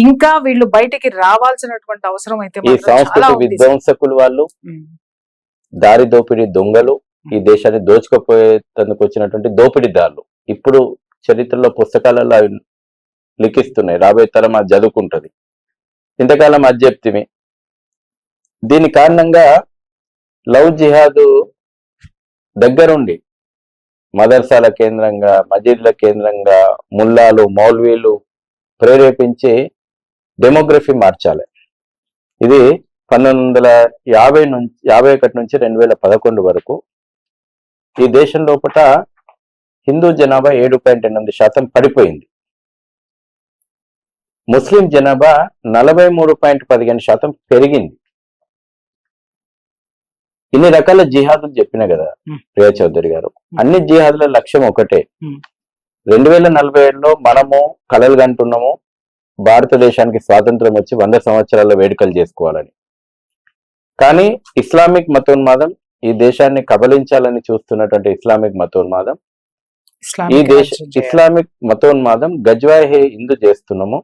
ఇంకా వీళ్ళు బయటికి రావాల్సినటువంటి అవసరం అయితే ఈ మాత్రం చాలా సంస్కృతి ఉంది సార్. విధ్వంసకులు వాళ్ళు, దారి దోపిడీ దొంగలు, ఈ దేశాన్ని దోచుకుపోయేందుకు వచ్చినటువంటి దోపిడీదారులు ఇప్పుడు చరిత్రలో పుస్తకాలలో అవి లిఖిస్తున్నాయి. రాబోయే తరం అది చదువుకుంటది. ఇంతకాలం అది చెప్తిమి. దీని కారణంగా లవ్ జిహాదు దగ్గరుండి మదర్సాల కేంద్రంగా, మజీద్ల కేంద్రంగా ముల్లాలు, మౌల్వీలు ప్రేరేపించి డెమోగ్రఫీ మార్చాలి. ఇది 1951 నుంచి 2011 వరకు ఈ దేశం లోపల హిందూ జనాభా 7.8% పడిపోయింది. ముస్లిం జనాభా 43.15% పెరిగింది. ఇన్ని రకాల జిహాదులు చెప్పిన కదా ప్రియా చౌదరి గారు. అన్ని జిహాదుల లక్ష్యం ఒకటే, 2047లో మనము కలలు కంటున్నాము భారతదేశానికి స్వాతంత్రం వచ్చి 100 సంవత్సరాల వేడుకలు చేసుకోవాలని. కానీ ఇస్లామిక్ మతోన్మాదం ఈ దేశాన్ని కబలించాలని చూస్తున్నటువంటి ఇస్లామిక్ మతోన్మాదం, ఈ దేశ ఇస్లామిక్ మతోన్మాదం గజ్వాయే హిందూ చేస్తున్నాము,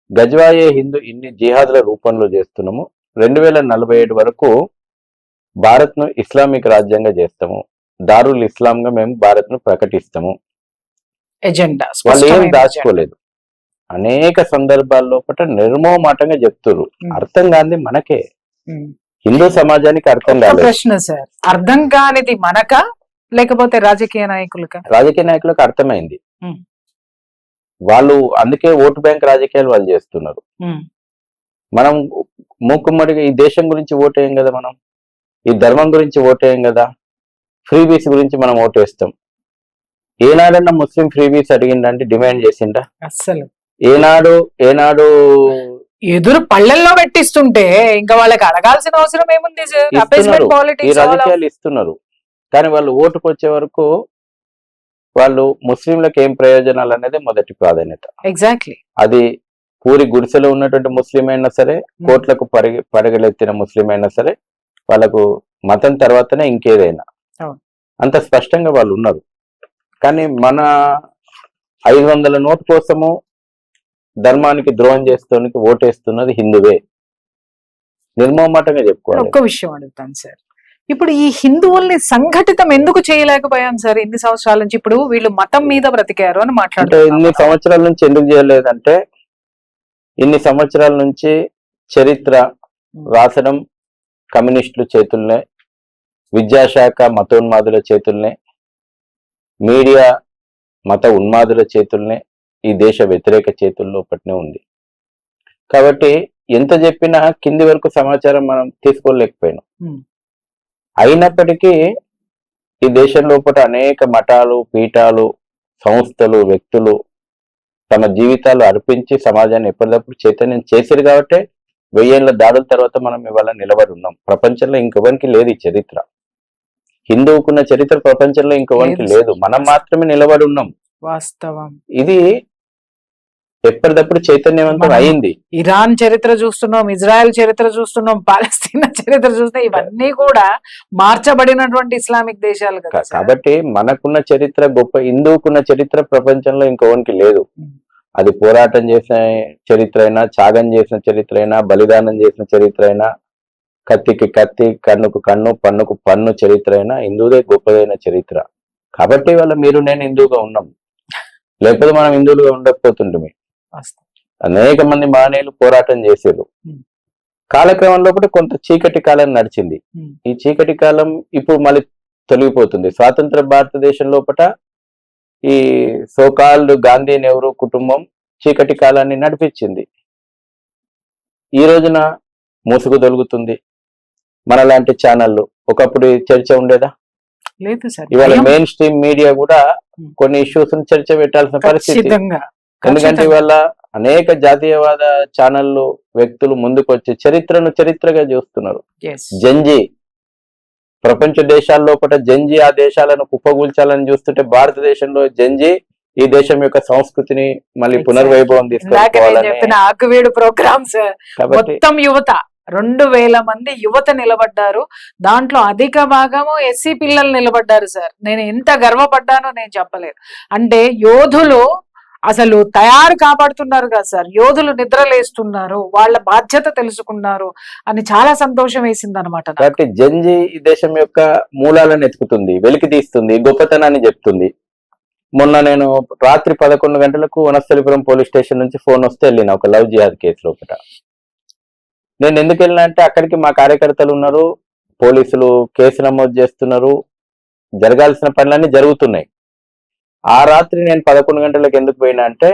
గజ్వాయే హిందూ ఇన్ని జిహాదుల రూపంలో చేస్తున్నాము. 2047 వరకు భారత్ ను ఇస్లామిక్ రాజ్యంగా చేస్తాము, దారుల్ ఇస్లాం గా మేము భారత్ ను ప్రకటిస్తాము. ఎజెండా వాళ్ళు ఏం దాచుకోలేదు. అనేక సందర్భాల్లో నిర్మోహమాటంగా చెప్తున్నారు. అర్థం కానిది మనకే, హిందూ సమాజానికి అర్థం కాలేదు. ప్రశ్న సార్, అర్థం కానిది మనక లేకపోతే రాజకీయ నాయకులక? రాజకీయ నాయకులకు అర్థమైంది. వాళ్ళు అందుకే ఓటు బ్యాంక్ రాజకీయాలు వాళ్ళు చేస్తున్నారు. మనం మూకుమ్మడిగా ఈ దేశం గురించి ఓటేయం కదా, మనం ఈ ధర్మం గురించి ఓటేయం కదా, ఫ్రీబీస్ గురించి మనం ఓటేస్తాం. ఏనాడన్నా ముస్లిం ఫ్రీబీస్ అడిగిండంటే డిమాండ్ చేసిండా? అస్సలు ఏనాడు ఎదురు పళ్ళెల్లో పెట్టిస్తుంటే ఇంకా వాళ్ళకి అడగాల్సిన అవసరం ఏముంది? ఈ రాజకీయాలు ఇస్తున్నారు. కానీ వాళ్ళు ఓటుకు వచ్చే వరకు వాళ్ళు ముస్లింలకు ఏం ప్రయోజనాలు అనేది మొదటి ప్రాధాన్యత. ఎగ్జాక్ట్లీ. అది పూరి గుడిసెలో ఉన్నటువంటి ముస్లిం అయినా సరే, కోట్లకు పడగలెత్తిన ముస్లిం అయినా సరే, వాళ్ళకు మతం తర్వాతనే ఇంకేదైనా. అంత స్పష్టంగా వాళ్ళు ఉన్నారు. కానీ మన 500 నోటు కోసము ధర్మానికి ద్రోహం చేస్తానికి ఓటేస్తున్నది హిందువే. నిర్మోహమాటంగా చెప్పుకోవాలి. ఒక్క విషయం అడుగుతాను సార్, ఇప్పుడు ఈ హిందువుల్ని సంఘటితం ఎందుకు చేయలేకపోయాం సార్ ఇన్ని సంవత్సరాల నుంచి? ఇప్పుడు వీళ్ళు మతం మీద బ్రతికారు అని మాట్లాడుతున్నారు. ఇన్ని సంవత్సరాల నుంచి ఎందుకు చేయలేదంటే, ఇన్ని సంవత్సరాల నుంచి చరిత్ర రాసడం కమ్యూనిస్టుల చేతుల్నే, విద్యాశాఖ మతోన్మాదుల చేతుల్నే, మీడియా మత ఉన్మాదుల చేతుల్నే, ఈ దేశ వ్యతిరేక చేతుల్లో పట్నే ఉంది. కాబట్టి ఎంత చెప్పినా కింది వరకు సమాచారం మనం తీసుకోలేకపోయినాం. అయినప్పటికీ ఈ దేశం లోపల అనేక మఠాలు, పీఠాలు, సంస్థలు, వ్యక్తులు తమ జీవితాలు అర్పించి సమాజాన్ని ఎప్పటికప్పుడు చైతన్యం చేశారు. కాబట్టి 1000 ఏళ్ల దాడుల తర్వాత మనం ఇవాళ నిలబడి ఉన్నాం. ప్రపంచంలో ఇంకెవరికి లేదు ఈ చరిత్ర. హిందువుకున్న చరిత్ర ప్రపంచంలో ఇంకెవరికి లేదు. మనం మాత్రమే నిలబడి ఉన్నాం. వాస్తవం. ఇది ఎప్పటికప్పుడు చైతన్యవంతం అయింది. ఇరాన్ చరిత్ర చూస్తున్నాం, ఇజ్రాయెల్ చరిత్ర చూస్తున్నాం, పాలస్తీనా చరిత్ర చూస్తున్నాం. ఇవన్నీ కూడా మార్చబడినటువంటి ఇస్లామిక్ దేశాలు కదా. కాబట్టి మనకున్న చరిత్ర గొప్ప, హిందువుకున్న చరిత్ర ప్రపంచంలో ఇంకొకరికి లేదు. అది పోరాటం చేసిన చరిత్ర అయినా, త్యాగం చేసిన చరిత్ర అయినా, బలిదానం చేసిన చరిత్ర అయినా, కత్తికి కత్తి, కన్నుకు కన్ను, పన్నుకు పన్ను చరిత్ర అయినా హిందువుదే గొప్పదైన చరిత్ర. కాబట్టి వాళ్ళ మీరు నేను హిందువుగా ఉన్నాం. లేకపోతే మనం హిందువులుగా ఉండకపోతుంటే. అనేక మంది మహనీయులు పోరాటం చేశారు. కాలక్రమంలో కూడా కొంత చీకటి కాలం నడిచింది. ఈ చీకటి కాలం ఇప్పుడు మళ్ళీ తొలగిపోతుంది. స్వాతంత్ర భారతదేశం లోపల ఈ సోకాల్డ్ గాంధీ నెహ్రూ కుటుంబం చీకటి కాలాన్ని నడిపించింది. ఈ రోజున ముసుగు తొలుగుతుంది. మనలాంటి ఛానళ్ళు, ఒకప్పుడు చర్చ ఉండేదా? లేదు సార్. ఇవాళ మెయిన్ స్ట్రీమ్ మీడియా కూడా కొన్ని ఇష్యూస్ చర్చ పెట్టాల్సిన పరిస్థితి. ఎందుకంటే ఇవాళ అనేక జాతీయవాద ఛానళ్ళు, వ్యక్తులు ముందుకు వచ్చి చరిత్రను చరిత్రగా చూస్తున్నారు. జంజీ ప్రపంచ దేశాల్లో జంజీ ఆ దేశాలను కుప్పగూల్చాలని చూస్తుంటే, భారతదేశంలో జంజీ ఈ దేశం యొక్క సంస్కృతిని మళ్ళీ పునర్వైభవం తీసుకురావాలని ప్రోగ్రామ్స్. మొత్తం యువత 2000 మంది యువత నిలబడ్డారు. దాంట్లో అధిక భాగము ఎస్సీ పిల్లలు నిలబడ్డారు సార్. నేను ఎంత గర్వపడ్డానో నేను చెప్పలేదు. అంటే యోధులు అసలు తయారు కాపాడుతున్నారు కదా సార్, యోధులు నిద్రలేస్తున్నారు, వాళ్ళ బాధ్యత తెలుసుకున్నారు అని చాలా సంతోషం వేసింది అనమాట. కాబట్టి జంజీ ఈ దేశం యొక్క మూలాలను ఎత్తుకుతుంది, వెలికి తీస్తుంది, గొప్పతనాన్ని చెప్తుంది. మొన్న నేను రాత్రి 11 గంటలకు వనస్థలిపురం పోలీస్ స్టేషన్ నుంచి ఫోన్ వస్తే వెళ్ళిన ఒక లవ్ జిహాద్ కేసు లోపల. నేను ఎందుకు వెళ్ళినా అంటే అక్కడికి మా కార్యకర్తలు ఉన్నారు, పోలీసులు కేసు నమోదు చేస్తున్నారు, జరగాల్సిన పనులన్నీ జరుగుతున్నాయి. ఆ రాత్రి నేను 11 గంటలకు ఎందుకు పోయినా అంటే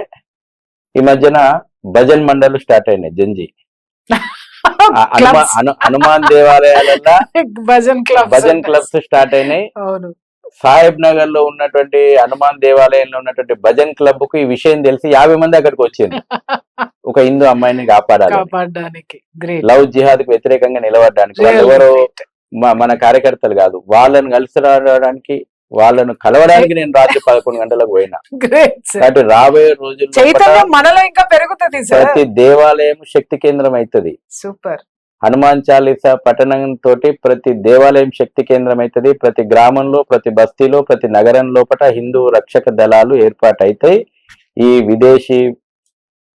ఈ మధ్యన భజన్ మండలు స్టార్ట్ అయినాయి జంజీ. హనుమాన్ దేవాలయాలలో భజన్ క్లబ్స్ స్టార్ట్ అయినాయి. సాహెబ్ నగర్ లో ఉన్నటువంటి హనుమాన్ దేవాలయంలో ఉన్నటువంటి భజన్ క్లబ్ కు ఈ విషయం తెలిసి 50 మంది అక్కడికి వచ్చింది ఒక హిందూ అమ్మాయిని కాపాడడానికి, లవ్ జిహాద్ కు వ్యతిరేకంగా నిలబడడానికి. వాళ్ళు ఎవరో మన కార్యకర్తలు కాదు, వాళ్ళని కలిసి రావడానికి, వాళ్ళను కలవడానికి నేను రాత్రి 11 గంటలకు పోయినా. కాబట్టి రాబోయే రోజుల్లో మనలో ఇంకా పెరుగుతుంది, ప్రతి దేవాలయం శక్తి కేంద్రం అవుతుంది. సూపర్. హనుమాన్ చాలీసా పఠనం తోటి ప్రతి దేవాలయం శక్తి కేంద్రం అవుతుంది. ప్రతి గ్రామంలో, ప్రతి బస్తీలో, ప్రతి నగరం లోపల హిందూ రక్షక దళాలు ఏర్పాటైతాయి. ఈ విదేశీ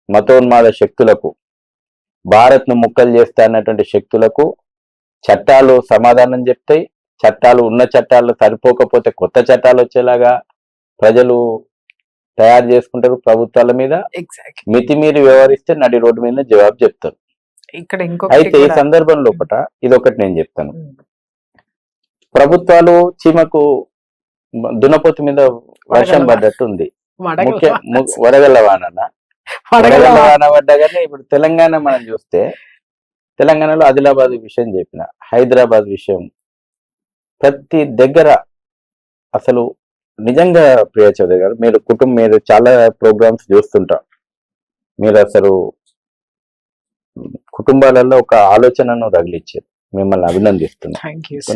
మతోన్మాద శక్తులకు, భారత్ ను ముక్కలు చేస్తా అన్నటువంటి శక్తులకు చట్టాలు సమాధానం చెప్తాయి. చట్టాలు ఉన్న చట్టాలు సరిపోకపోతే కొత్త చట్టాలు వచ్చేలాగా ప్రజలు తయారు చేసుకుంటారు ప్రభుత్వాల మీద. మితిమీరి వ్యవహరిస్తే నడి రోడ్డు మీద జవాబు చెప్తారు. అయితే ఈ సందర్భం లోపల ఇదొకటి నేను చెప్తాను. ప్రభుత్వాలు చీమకు దున్నపోతు మీద వర్షం పడ్డట్టు ఉంది. వడగళ్ళ వాన పడ్డా కానీ ఇప్పుడు తెలంగాణ మనం చూస్తే, తెలంగాణలో ఆదిలాబాద్ విషయం చెప్పిన, హైదరాబాద్ విషయం, ప్రతి దగ్గర అసలు నిజంగా ప్రియ చౌదరి గారు, మీరు చాలా ప్రోగ్రామ్స్ చూస్తుంటాం. మీరు అసలు కుటుంబాలలో ఒక ఆలోచనను రగిలిచ్చారు. మిమ్మల్ని అభినందిస్తున్నారు.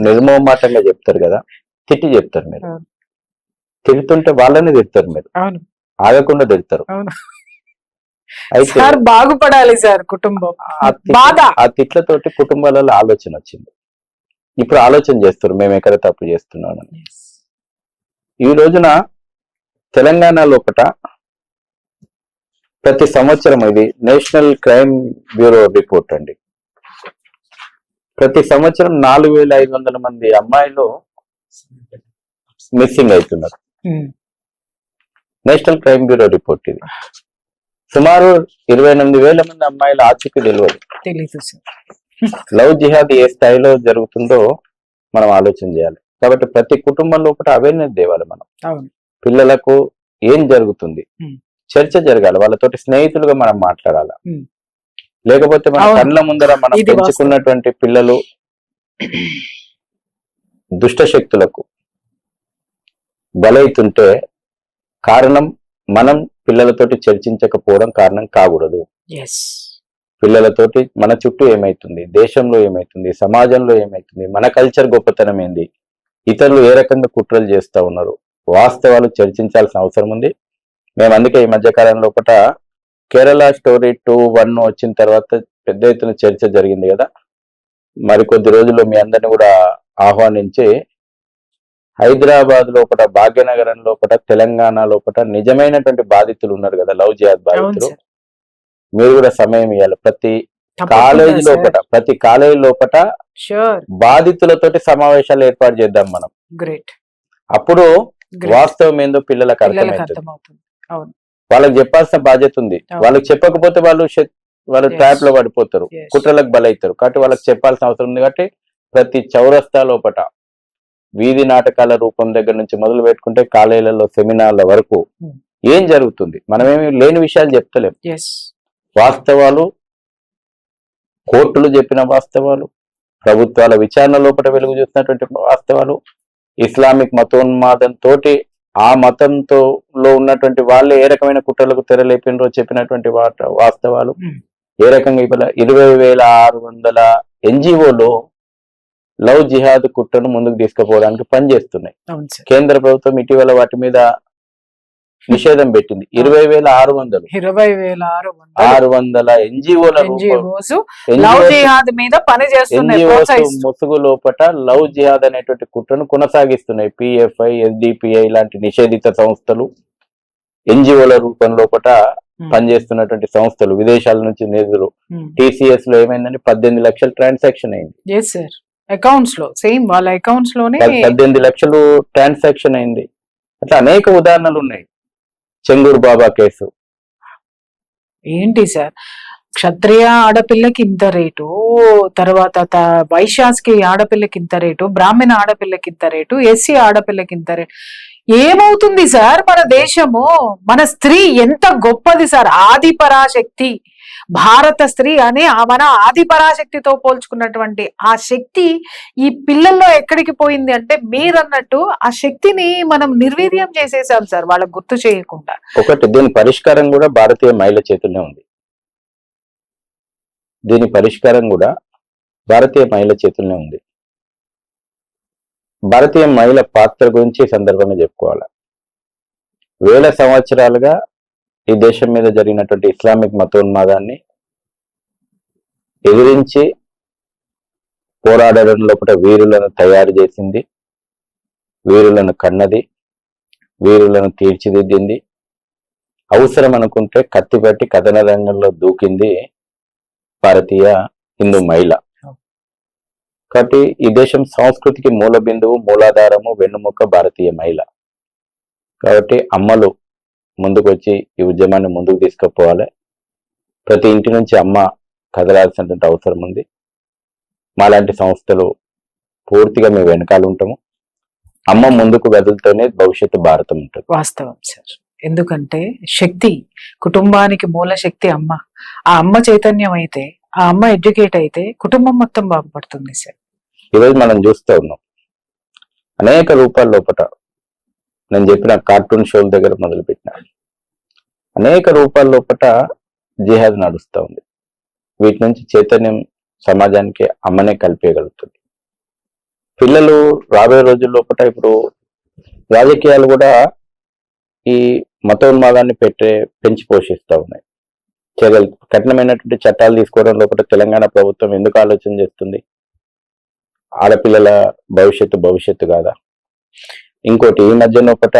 నిర్మోహమాటంగా చెప్తారు కదా, తిట్టి చెప్తారు. మీరు తిడుతుంటే వాళ్ళని తిడతారు, మీరు ఆగకుండా తిడతారు. అయితే బాగుపడాలి సార్ కుటుంబం. ఆ తిట్లతోటి కుటుంబాలలో ఆలోచన వచ్చింది. ఇప్పుడు ఆలోచన చేస్తారు మేము ఎక్కడ తప్పు చేస్తున్నామని. ఈ రోజున తెలంగాణ లోపల ప్రతి సంవత్సరం, ఇది నేషనల్ క్రైమ్ బ్యూరో రిపోర్ట్ అండి, ప్రతి సంవత్సరం 4500 మంది అమ్మాయిలు మిస్సింగ్ అవుతున్నారు. నేషనల్ క్రైమ్ బ్యూరో రిపోర్ట్ ఇది. సుమారు 28,000 మంది అమ్మాయిలు ఆచూకీ తెలియదు. లవ్ జిహాద్ ఏ స్థాయిలో జరుగుతుందో మనం ఆలోచన చేయాలి. కాబట్టి ప్రతి కుటుంబంలో ఒకటి అవేర్నెస్ తేవాలి. మనం పిల్లలకు ఏం జరుగుతుంది చర్చ జరగాలి, వాళ్ళతోటి స్నేహితులుగా మనం మాట్లాడాలి. లేకపోతే మన కళ్ళ ముందర మనం పెంచుకున్నటువంటి పిల్లలు దుష్ట శక్తులకు బలైతుంటే కారణం మనం పిల్లలతోటి చర్చించకపోవడం కారణం కాకూడదు. పిల్లలతోటి మన చుట్టూ ఏమైతుంది, దేశంలో ఏమైతుంది, సమాజంలో ఏమైతుంది, మన కల్చర్ గొప్పతనం ఏంది, ఇతరులు ఏ రకంగా కుట్రలు చేస్తూ ఉన్నారు, వాస్తవాలు చర్చించాల్సిన అవసరం ఉంది. మేము అందుకే ఈ మధ్యకాలం లోపల కేరళ స్టోరీ 2-1 వచ్చిన తర్వాత పెద్ద ఎత్తున చర్చ జరిగింది కదా. మరికొద్ది రోజుల్లో మీ అందరిని కూడా ఆహ్వానించి హైదరాబాద్ లోపల, భాగ్యనగరం లోపల, తెలంగాణ లోపల నిజమైనటువంటి బాధితులు ఉన్నారు కదా, లవ్ జిహాద్ బాధితులు, మీరు కూడా సమయం ఇవ్వాలి. ప్రతి కాలేజీ లోపల బాధితులతోటి సమావేశాలు ఏర్పాటు చేద్దాం మనం. అప్పుడు వాస్తవం ఏందో పిల్లలకు అర్థమవుతుంది. వాళ్ళకి చెప్పాల్సిన బాధ్యత ఉంది. వాళ్ళకి చెప్పకపోతే వాళ్ళు ట్రాప్ లో పడిపోతారు, కుట్రలకు బలైతారు. కాబట్టి వాళ్ళకి చెప్పాల్సిన అవసరం ఉంది. కాబట్టి ప్రతి చౌరస్తా లోపల వీధి నాటకాల రూపం దగ్గర నుంచి మొదలు పెట్టుకుంటే కాలేజీలలో, సెమినార్ల వరకు ఏం జరుగుతుంది, మనమేమి లేని విషయాలు చెప్తలేం. వాస్తవాలు, కోర్టులు చెప్పిన వాస్తవాలు, ప్రభుత్వాల విచారణ లోపల వెలుగు చూసినటువంటి వాస్తవాలు, ఇస్లామిక్ మతోన్మాదంతో ఆ మతంతో ఉన్నటువంటి వాళ్ళే ఏ రకమైన కుట్రలకు తెరలేపినరో చెప్పినటువంటి వాస్తవాలు, ఏ రకంగా ఇవాళ 20,600 NGOలు లవ్ జిహాద్ కుట్రను ముందుకు తీసుకుపోవడానికి పనిచేస్తున్నాయి. కేంద్ర ప్రభుత్వం ఇటీవల వాటి మీద నిషేధం పెట్టింది. 20,600 ముసుగు లోపట లవ్ జిహాద్ అనేటువంటి కుట్రను కొనసాగిస్తున్నాయి. PFI, SDPI లాంటి నిషేధిత సంస్థలు ఎన్జిఓల రూపంలో పనిచేస్తున్నటువంటి సంస్థలు, విదేశాల నుంచి నిధులు. TCS లో ఏమైందంటే 18 లక్షల ట్రాన్సాక్షన్ అయింది. ఎస్ సార్, అకౌంట్స్ లో సేమ్ వాళ్ళ అకౌంట్స్ లోనే 18 లక్షలు ట్రాన్సాక్షన్ అయింది. అట్లా అనేక ఉదాహరణలు ఉన్నాయి. చెంగూరు బాబా కేసు. ఏంటి సార్, క్షత్రియ ఆడపిల్లకి ఇంత రేటు, తర్వాత వైశ్యాస్కి ఆడపిల్లకి ఇంత రేటు, బ్రాహ్మణ ఆడపిల్లకి ఇంత రేటు, SC ఆడపిల్లకి ఇంత రేటు. ఏమవుతుంది సార్ మన దేశము? మన స్త్రీ ఎంత గొప్పది సార్, ఆది పరాశక్తి. భారత స్త్రీ అని మన ఆది పరాశక్తితో పోల్చుకున్నటువంటి ఆ శక్తి ఈ పిల్లల్లో ఎక్కడికి పోయింది అంటే, మీరన్నట్టు ఆ శక్తిని మనం నిర్వీర్యం చేసేసాం సార్, వాళ్ళకు గుర్తు చేయకుండా. ఒకటి, దీని పరిష్కారం కూడా భారతీయ మహిళ చేతుల్లో ఉంది. దీని పరిష్కారం కూడా భారతీయ మహిళ చేతుల్లోనే ఉంది. భారతీయ మహిళ పాత్ర గురించి ఈ సందర్భంగా చెప్పుకోవాలి. వేల సంవత్సరాలుగా ఈ దేశం మీద జరిగినటువంటి ఇస్లామిక్ మతోన్మాదాన్ని ఎదిరించి పోరాడడం లోపల వీరులను తయారు చేసింది, వీరులను కన్నది, వీరులను తీర్చిదిద్దింది. అవసరం అనుకుంటే కత్తిపట్టి కథన రంగంలో దూకింది భారతీయ హిందూ మహిళ. కాబట్టి ఈ దేశం సంస్కృతికి మూల బిందువు, మూలాధారము, వెన్నుముక భారతీయ మహిళ. కాబట్టి అమ్మలు ముందుకు వచ్చి ఈ ఉద్యమాన్ని ముందుకు తీసుకుపోవాలి. ప్రతి ఇంటి నుంచి అమ్మ కదలాల్సినటువంటి అవసరం ఉంది. మాలాంటి సంస్థలు పూర్తిగా మేము వెనకాల ఉంటాము. అమ్మ ముందుకు కదులుతూనే భవిష్యత్తు భారతం ఉంటుంది. వాస్తవం సార్, ఎందుకంటే శక్తి, కుటుంబానికి మూల శక్తి అమ్మ. ఆ అమ్మ చైతన్యం అయితే, ఆ అమ్మ ఎడ్యుకేట్ అయితే కుటుంబం మొత్తం బాగుపడుతుంది సార్. ఈరోజు మనం చూస్తూ ఉన్నాం అనేక రూపాల లోపల, నేను చెప్పిన కార్టూన్ షోల దగ్గర మొదలుపెట్టిన అనేక రూపాల లోపల జిహాద్ నడుస్తూ ఉంది. వీటి నుంచి చైతన్యం సమాజానికి అమ్మనే కలిపేయగలుగుతుంది. పిల్లలు రాబోయే రోజుల లోపల ఇప్పుడు రాజకీయాలు కూడా ఈ మతోన్మాదాన్ని పెంచి పోషిస్తూ ఉన్నాయి. కఠినమైనటువంటి చట్టాలు తీసుకోవడం లోపల తెలంగాణ ప్రభుత్వం ఎందుకు ఆలోచన చేస్తుంది? ఆడపిల్లల భవిష్యత్తు కాదా? ఇంకోటి, ఈ మధ్య లోపల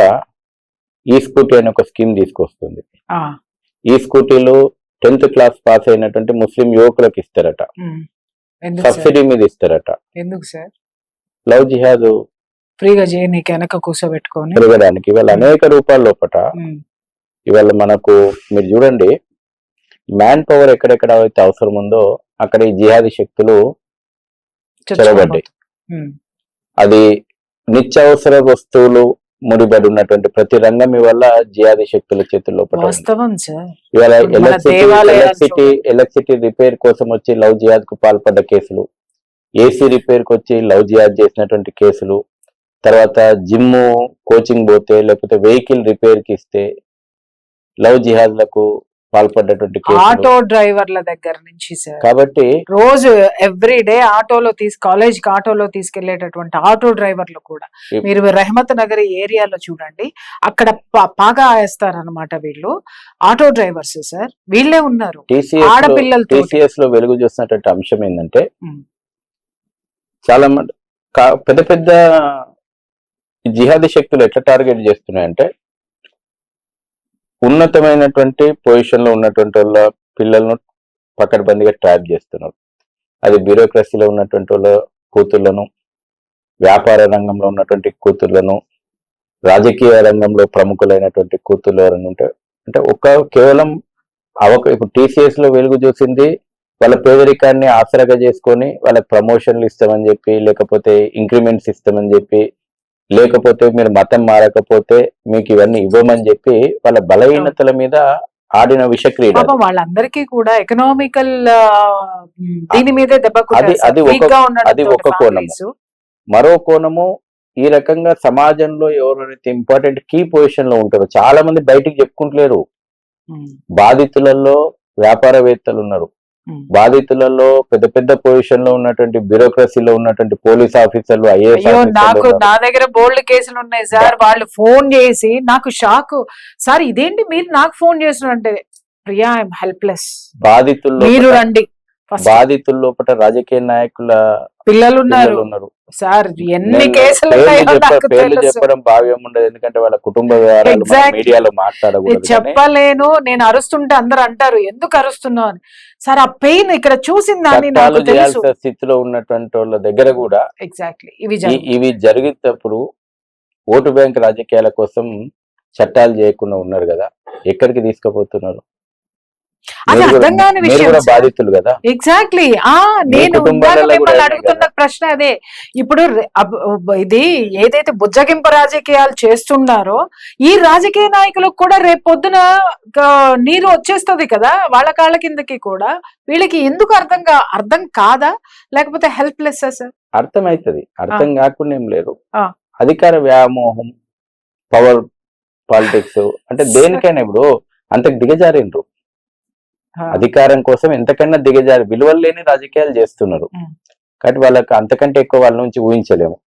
ఈ స్కూటీ అనే ఒక స్కీమ్ తీసుకొస్తుంది. ఈ స్కూటీలు 10th క్లాస్ పాస్ అయినటువంటి ముస్లిం యువకులకు ఇస్తారట, సబ్సిడీ మీద ఇస్తారట. ఎందుకు సార్? లవ్ జిహాద్ ఫ్రీగా చేయనీకి, వెనక కూర్చోబెట్టుకొని తిరగడానికి. ఇవాళ అనేక రూపాల లోపల ఇవాళ మనకు మీరు చూడండి, మ్యాన్ పవర్ ఎక్కడెక్కడ అయితే అవసరం ఉందో అక్కడ ఈ జిహాదీ శక్తులు చొరబడ్డాయి. అది నిత్యావసర వస్తువులు ముడిపడి ఉన్నటువంటి ప్రతి రంగం ఇవాళ జిహాదీ శక్తుల చేతుల్లో ఇవాళ ఎలక్ట్రిసిటీ రిపేర్ కోసం వచ్చి లవ్ జిహాద్ కు పాల్పడ్డ కేసులు, AC రిపేర్ కు వచ్చి లవ్ జిహాద్ చేసినటువంటి కేసులు, తర్వాత జిమ్ కోచింగ్ పోతే లేకపోతే వెహికల్ రిపేర్ కి ఇస్తే లవ్ జిహాద్లకు పాల్పడ్డటువంటి ఆటో డ్రైవర్ల దగ్గర నుంచి సార్. కాబట్టి రోజు ఎవ్రీడే కాలేజ్ కి ఆటోలో తీసుకెళ్లేటటువంటి ఆటో డ్రైవర్లు కూడా మీరు రెహమత్ నగర్ ఏరియాలో చూడండి, అక్కడ పాగా వేస్తారనమాట వీళ్ళు. ఆటో డ్రైవర్స్ సార్, వీళ్ళే ఉన్నారు. ఆడపిల్లలతో TCS లో వెలుగు చూసినటువంటి అంశం ఏంటంటే, చాలా మంది పెద్ద పెద్ద జిహాదీ శక్తులు ఎట్లా టార్గెట్ చేస్తున్నాయంటే, ఉన్నతమైనటువంటి పొజిషన్ లో ఉన్నటువంటి వాళ్ళ పిల్లలను పకడ్బందీగా ట్రాప్ చేస్తున్నారు. అది బ్యూరోక్రసీలో ఉన్నటువంటి వాళ్ళ కూతుర్లను, వ్యాపార రంగంలో ఉన్నటువంటి కూతుర్లను, రాజకీయ రంగంలో ప్రముఖులైనటువంటి కూతుర్లు ఎవరైనా ఉంటే అంటే కేవలం ఇప్పుడు TCS లో వెలుగు చూసింది వాళ్ళ పేదరికాన్ని ఆసరాగా చేసుకొని వాళ్ళకి ప్రమోషన్లు ఇస్తామని చెప్పి, లేకపోతే ఇంక్రిమెంట్స్ ఇస్తామని చెప్పి, లేకపోతే మీరు మతం మారకపోతే మీకు ఇవన్నీ ఇవ్వమని చెప్పి వాళ్ళ బలహీనతల మీద ఆడిన విషక్రీడ. వాళ్ళందరికీ కూడా ఎకనామికల్ దీని మీదే దెబ్బ. అది ఒక కోణము. మరో కోణము, ఈ రకంగా సమాజంలో ఎవరైతే ఇంపార్టెంట్ కీ పొజిషన్ లో ఉంటారో చాలా మంది బయటికి చెప్పుకుంటలేరు. బాధితులలో వ్యాపారవేత్తలు ఉన్నారు, బాధితులలో పెద్ద పెద్ద పొజిషన్ లో ఉన్నటువంటి బ్యూరోక్రసీలో ఉన్నటువంటి పోలీస్ ఆఫీసర్లు, IAS నా దగ్గర బోల్డ్ కేసులు ఉన్నాయి సార్. వాళ్ళు ఫోన్ చేసి నాకు షాక్, సార్ ఇదేంటి మీరు నాకు ఫోన్ చేస్తున్నారు అంటే, ప్రియా ఐఎమ్ హెల్ప్లెస్, బాధితులు మీరు రండి, ఫస్ట్ బాధితుల లోపల రాజకీయ నాయకుల పిల్లలు ఉన్నారు పిల్లలు ఉన్నారు. సార్, ఎన్ని నేను కేసులు పేర్లు ఉన్నాయో నాకు పేర్లు తెలుసు. చెప్పడం భావ్యం ఉండదు, ఎందుకంటే వాళ్ళ కుటుంబ వివరాలు మన Exactly. మీడియాలో మాట్లాడకూడదు. కానీ చెప్పలేను, నేను అరుస్తుంటే అందరు అంటారు ఎందుకు అరుస్తున్నావు అని. సార్, ఆ పెయిన్ ఇక్కడ చూసిన దాన్ని నాకు చట్టాలు తెలుసు. చేయాల్సిన స్థితిలో ఉన్నటువంటి వాళ్ళ దగ్గర కూడా ఎగ్జాక్ట్లీ ఇవి ఇవి జరిగేటప్పుడు ఓటు బ్యాంక్ రాజకీయాల కోసం చట్టాలు చేయకుండా ఉన్నారు కదా, ఎక్కడికి తీసుకుపోతున్నారు? అది మీరు అర్థం కాని మీరు విషయం కూడా సార్. బాధితులు కదా. ఎగ్జాక్ట్లీ మీ నేను కుటుంబాలలో ఇందాక కూడా మిమ్మల్ని ఏమీ అడుగుతున్న కదా. ప్రశ్న అదే. ఇప్పుడు ఇది ఏదైతే బుజ్జగింపు రాజకీయాలు చేస్తున్నారో ఈ రాజకీయ నాయకులకు కూడా రేపు పొద్దున నీరు వచ్చేస్తది కదా వాళ్ళ కాళ్ళ కిందకి కూడా. వీళ్ళకి ఎందుకు అర్థం కాదా, లేకపోతే హెల్ప్లెస్ సార్? అర్థమైతది, అర్థం కాకుండా ఏం లేరు. ఆ. అధికార వ్యామోహం, పవర్ పాలిటిక్స్ అంటే దేనికైనా ఇప్పుడు అంతకు దిగజారిండ్రు. అధికారం కోసం ఎంతకన్నా దిగజారి విలువలు లేని రాజకీయాలు చేస్తున్నారు. ఉం. కాబట్టి వాళ్ళకి అంతకంటే ఎక్కువ వాళ్ళ నుంచి ఊహించలేము.